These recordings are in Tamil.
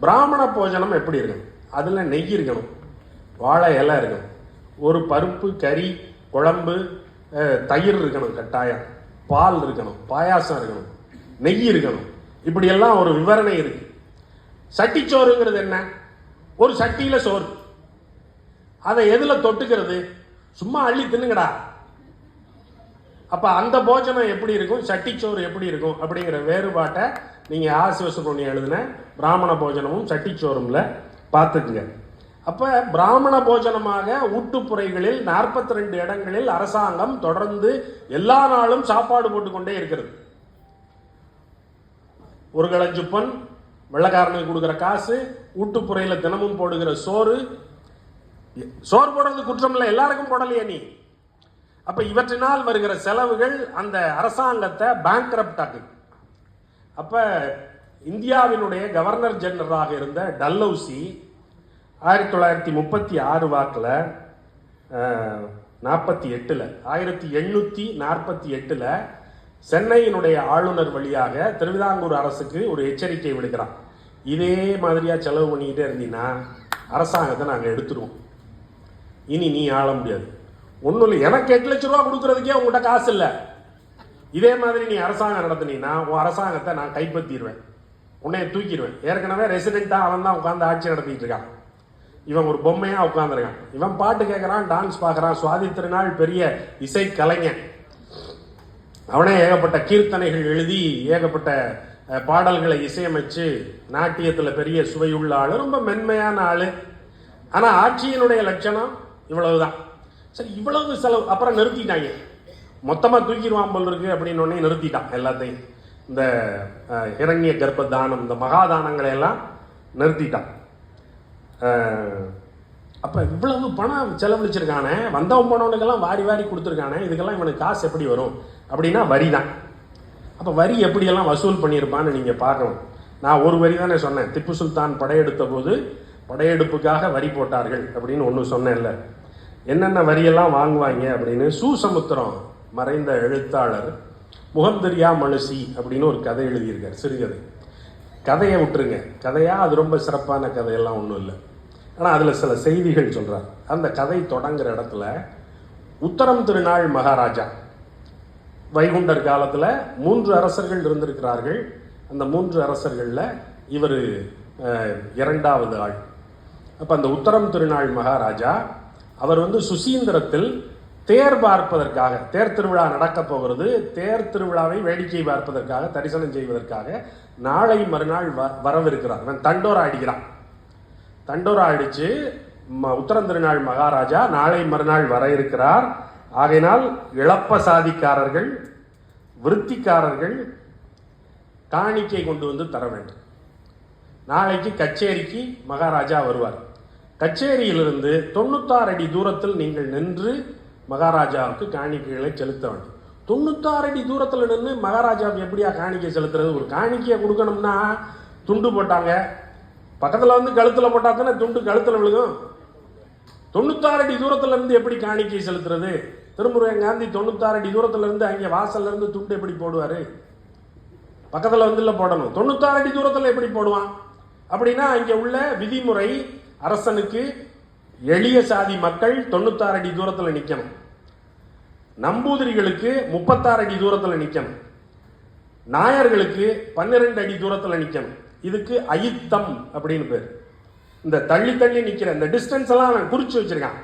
பிராமண போஜனம் எப்படி இருக்கணும்? அதில் நெய் இருக்கணும், வாழை இலை இருக்கணும், ஒரு பருப்பு, கறி, குழம்பு, தயிர் இருக்கணும், கட்டாயம் பால் இருக்கணும், பாயாசம் இருக்கணும், நெய் இருக்கணும். இப்படியெல்லாம் ஒரு விவரணை இருக்கு. சட்டிச்சோறுங்கிறது என்ன? ஒரு சட்டியில சோறு, அதை எதுல தொட்டுக்கிறது? சும்மா அள்ளி தின்னுங்கடா. அப்ப அந்த போஜனம் எப்படி இருக்கும், சட்டிச்சோறு எப்படி இருக்கும் அப்படிங்கிற வேறுபாட்டை நீங்க ஆசிவசுப்ரமணியம் எழுதின பிராமண போஜனமும் சட்டிச்சோறும்ல பார்த்துக்குங்க. அப்ப பிராமண போஜனமாக ஊட்டுப்புறைகளில் 42 இடங்களில் அரசாங்கம் தொடர்ந்து எல்லா நாளும் சாப்பாடு போட்டுக்கொண்டே இருக்கிறது. ஒரு களஞ்சுப்பன், வெள்ளக்காரனுக்கு கொடுக்குற காசு, ஊட்டுப்புறையில தினமும் போடுகிற சோறு. சோறு போடுறது குற்றம் இல்லை, எல்லாருக்கும் போடலையே நீ. அப்ப இவற்றினால் வருகிற செலவுகள் அந்த அரசாங்கத்தை பேங்க்ரப்ட் ஆகுது. அப்ப இந்தியாவினுடைய கவர்னர் ஜெனரலாக இருந்த டல்ஹௌசி 1936 வாக்கில் 1848 சென்னையினுடைய ஆளுநர் வழியாக திருவிதாங்கூர் அரசுக்கு ஒரு எச்சரிக்கை விடுக்கிறான். இதே மாதிரியா செலவு பண்ணிக்கிட்டே இருந்தீங்கன்னா அரசாங்கத்தை நாங்கள் எடுத்துருவோம், இனி நீ ஆள முடியாது. ஒன்றும் இல்லை, எனக்கு 8 லட்ச ரூபா கொடுக்கறதுக்கே உங்கள்கிட்ட காசு இல்லை. இதே மாதிரி நீ அரசாங்கம் நடத்தினீங்கன்னா உன் அரசாங்கத்தை நான் கைப்பற்றிடுவேன், உன்னைய தூக்கிடுவேன். ஏற்கனவே ரெசிடென்ட்டாக அவன் தான் உட்காந்து ஆட்சி நடத்திட்டு இருக்கான். இவன் ஒரு பொம்மையாக உட்காந்துருக்கான். இவன் பாட்டு கேட்குறான், டான்ஸ் பார்க்குறான். சுவாதி திருநாள் பெரிய இசை கலைஞன். அவனே ஏகப்பட்ட கீர்த்தனைகள் எழுதி ஏகப்பட்ட பாடல்களை இசையமைச்சு நாட்டியத்தில் பெரிய சுவையுள்ள ஆள், ரொம்ப மென்மையான ஆள். ஆனால் ஆட்சியினுடைய லட்சணம் இவ்வளவுதான். சரி, இவ்வளவு செலவு. அப்புறம் நிறுத்திட்டாங்க, மொத்தமாக தூக்கிடுவான் போல் இருக்கு அப்படின்னு ஒன்னே நிறுத்திட்டான் எல்லாத்தையும். இந்த இரண்ய கர்ப்ப தானம், இந்த மகாதானங்களை எல்லாம் நிறுத்திட்டான். அப்போ இவ்வளவு பணம் செலவழிச்சிருக்கானே, வந்தவன் போனவனுக்கெல்லாம் வாரி வாரி கொடுத்துருக்கானே, இதுக்கெல்லாம் இவனுக்கு காசு எப்படி வரும் அப்படின்னா வரி தான். அப்போ வரி எப்படியெல்லாம் வசூல் பண்ணியிருப்பான்னு நீங்கள் பார்க்கணும். நான் ஒரு வரி தானே சொன்னேன், திப்பு சுல்தான் படையெடுத்த போது படையெடுப்புக்காக வரி போட்டார்கள் அப்படின்னு ஒன்று சொன்னேன்ல. என்னென்ன வரியெல்லாம் வாங்குவாங்க அப்படின்னு சூசமுத்திரம் மறைந்த எழுத்தாளர் முகந்தரியா மனுஷி அப்படின்னு ஒரு கதை எழுதியிருக்கார், சிறுகதை. கதையை விட்டுருங்க, கதையா அது ரொம்ப சிறப்பான கதையெல்லாம் ஒன்றும் இல்லை. ஆனால் அதில் சில செய்திகள் சொல்கிறார். அந்த கதை தொடங்குற இடத்துல உத்தரம் திருநாள் மகாராஜா வைகுண்டர் காலத்தில் 3 அரசர்கள் இருந்திருக்கிறார்கள். அந்த 3 அரசர்களில் இவர் 2வது ஆள். அப்போ அந்த உத்தரம் திருநாள் மகாராஜா அவர் சுசீந்திரத்தில் தேர் பார்ப்பதற்காக, தேர் திருவிழா நடக்க போகிறது, தேர் திருவிழாவை வேடிக்கை பார்ப்பதற்காக, தரிசனம் செய்வதற்காக நாளை மறுநாள் வரவிருக்கிறார். அவன் தண்டோரா அடிக்கிறான். தண்டோரா அடிச்சு உத்தரம் திருநாள் மகாராஜா நாளை மறுநாள் வர இருக்கிறார். ஆகையினால் இளப்ப சாதிக்காரர்கள், விருத்திக்காரர்கள் காணிக்கை கொண்டு வந்து தர வேண்டும். நாளைக்கு கச்சேரிக்கு மகாராஜா வருவார். கச்சேரியிலிருந்து 96 அடி தூரத்தில் நீங்கள் நின்று மகாராஜாவுக்கு காணிக்கைகளை செலுத்த வேண்டும். 96 அடி தூரத்தில் நின்று மகாராஜாவுக்கு எப்படியா காணிக்கை செலுத்துறது? ஒரு காணிக்கையை கொடுக்கணும்னா துண்டு போட்டாங்க, பக்கத்தில் கழுத்தில் போட்டா தானே துண்டு கழுத்தில் விழுகும். 96 அடி தூரத்துல இருந்து எப்படி காணிக்கை செலுத்துறது? திருமுருகன் காந்தி 96 அடி தூரத்துல இருந்து அங்கே வாசல்ல இருந்து துண்டு எப்படி போடுவாரு? பக்கத்தில் போடணும். 96 அடி தூரத்தில் எப்படி போடுவான்? அப்படின்னா இங்கே உள்ள விதிமுறை, அரசனுக்கு எளிய சாதி மக்கள் 96 அடி தூரத்தில் நிற்கணும், நம்பூதிரிகளுக்கு 36 அடி தூரத்தில் நிற்கணும், நாயர்களுக்கு 12 அடி தூரத்தில் நிற்கணும். இதுக்கு அயித்தம் அப்படின்னு பேர். இந்த தள்ளி தள்ளி நிற்கிற இந்த டிஸ்டன்ஸ் எல்லாம் அவன் குறிச்சு வச்சிருக்கான்.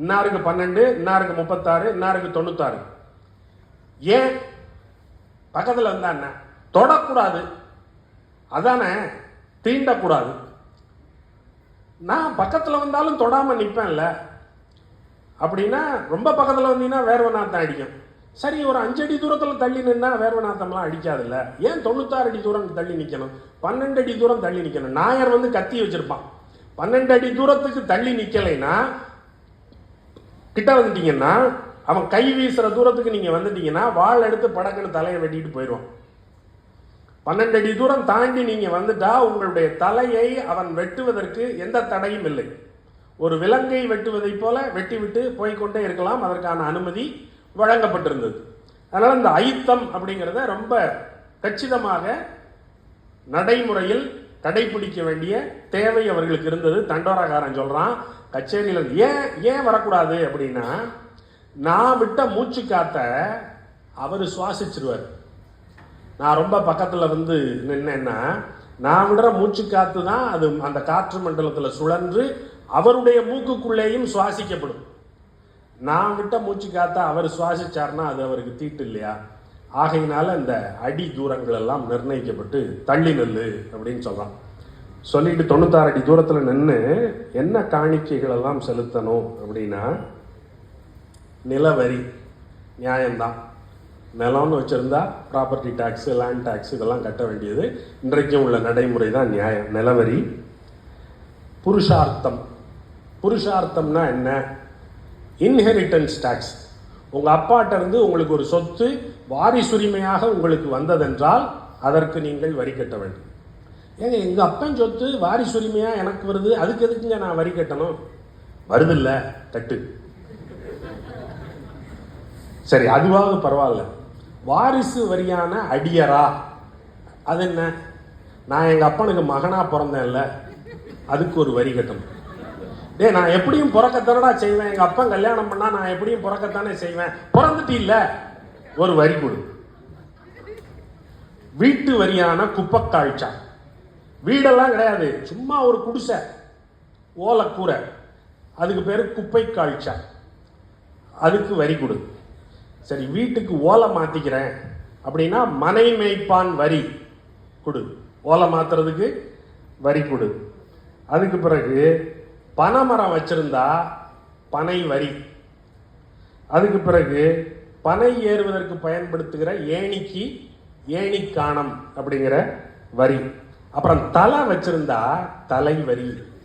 இன்னாருக்கு 12, இன்னாருக்கு 36, இன்னாருக்கு 96. ஏன்? பக்கத்தில் வந்தா என்ன? தொடக்கூடாது, அதானே, தீண்டக்கூடாது. நான் பக்கத்தில் வந்தாலும் தொடாம நிற்பேன்ல. அப்படின்னா ரொம்ப பக்கத்தில் வந்தீங்கன்னா வேர்வநாத்தம் அடிக்கும். சரி, ஒரு 5 அடி தூரத்தில் தள்ளி நின்னா வேர்வநாத்தம்லாம் அடிக்காதுல்ல. ஏன் 96 அடி தூரம் தள்ளி நிற்கணும்? 12 அடி தூரம் தள்ளி நிற்கணும். நாயர் கத்தி வச்சிருப்பான். 12 அடி தூரத்துக்கு தள்ளி நிற்கலைன்னா, கிட்ட வந்துட்டீங்கன்னா, அவன் கை வீசுற தூரத்துக்கு நீங்க வந்துட்டீங்கன்னா வாள் எடுத்து படக்குன்னு தலையை வெட்டிட்டு போயிடுவான். 12 அடி தூரம் தாண்டி நீங்க வந்துட்டா உங்களுடைய தலையை அவன் வெட்டுவதற்கு எந்த தடையும் இல்லை. ஒரு விலங்கை வெட்டுவதை போல வெட்டி விட்டு போய்கொண்டே இருக்கலாம். அதற்கான அனுமதி வழங்கப்பட்டிருந்தது. அதனால இந்த அயித்தம் அப்படிங்கிறத ரொம்ப கச்சிதமாக நடைமுறையில் கடைபிடிக்க வேண்டிய தேவை அவர்களுக்கு இருந்தது. தண்டோராகாரன் சொல்றான் கச்சேரியில் ஏன் ஏன் வரக்கூடாது அப்படின்னா, நான் விட்ட மூச்சு காத்த அவர் சுவாசிச்சிருவார். நான் ரொம்ப பக்கத்துல வந்து நின்னேன்னா நான் விடுற மூச்சு காத்து தான் அது அந்த காற்று மண்டலத்தில் சுழன்று அவருடைய மூக்குக்குள்ளேயும் சுவாசிக்கப்படும். நான் விட்ட மூச்சு காத்த அவர் சுவாசிச்சார்னா அது அவருக்கு தீட்டு இல்லையா? ஆகையினால இந்த அடி தூரங்கள் எல்லாம் நிர்ணயிக்கப்பட்டு தள்ளி நெல்லு அப்படின்னு சொல்றான். சொல்லிட்டு 96 அடி தூரத்தில் நின்று என்ன காணிக்கைகள் எல்லாம் செலுத்தணும் அப்படின்னா, நிலவரி நியாயம்தான். நிலம்னு வச்சிருந்தா ப்ராப்பர்ட்டி டேக்ஸ், லேண்ட் டேக்ஸ் இதெல்லாம் கட்ட வேண்டியது இன்றைக்கும் உள்ள நடைமுறை தான் நியாயம். நிலவரி. புருஷார்த்தம். புருஷார்த்தம்னா என்ன? Inheritance tax. உங்க அப்பாட்ட இருந்து உங்களுக்கு ஒரு சொத்து வாரிசுரிமையாக உங்களுக்கு வந்ததென்றால் அதற்கு நீங்கள் வரி கட்ட வேண்டும். ஏங்க எங்க அப்பன் சொத்து வாரிசுரிமையா எனக்கு வருது, அதுக்கு எதுக்குங்க நான் வரி கட்டணும்? வருதில்ல, கட்டு. சரி, அதுவாவது பரவாயில்ல. வாரிசு வரியான அடியரா, அது என்ன? நான் எங்க அப்பனுக்கு மகனா பிறந்தேன்ல, அதுக்கு ஒரு வரி கட்டணும். நான் எப்படியும் பிறக்கத்தானடா செய்வேன். எங்க அப்பன் கல்யாணம் பண்ணா நான் எப்படியும் பிறக்கத்தானே செய்வேன். பிறந்துட்டு இல்ல, ஒரு வரி கொடு. வீட்டு வரியான குப்பக்காழ்ச்சா. வீடெல்லாம் கிடையாது, சும்மா ஒரு குடிசை, ஓலைக்கூரை, அதுக்கு பேரு குப்பை காழ்ச்சா, அதுக்கு வரி கொடு. சரி, வீட்டுக்கு ஓலை மாத்திக்கிறேன் அப்படின்னா மனை மேய்ப்பான் வரி கொடு. ஓலை மாத்துறதுக்கு வரி கொடு. அதுக்கு பிறகு பனைமரம் வச்சிருந்தா பனை வரி. அதுக்கு பிறகு பனை ஏறுவதற்கு பயன்படுத்துகிற ஏணிக்கு ஏணிக்காணம் அப்படிங்கிற வரி. அப்புறம் தலை வச்சிருந்தா தலை வரி.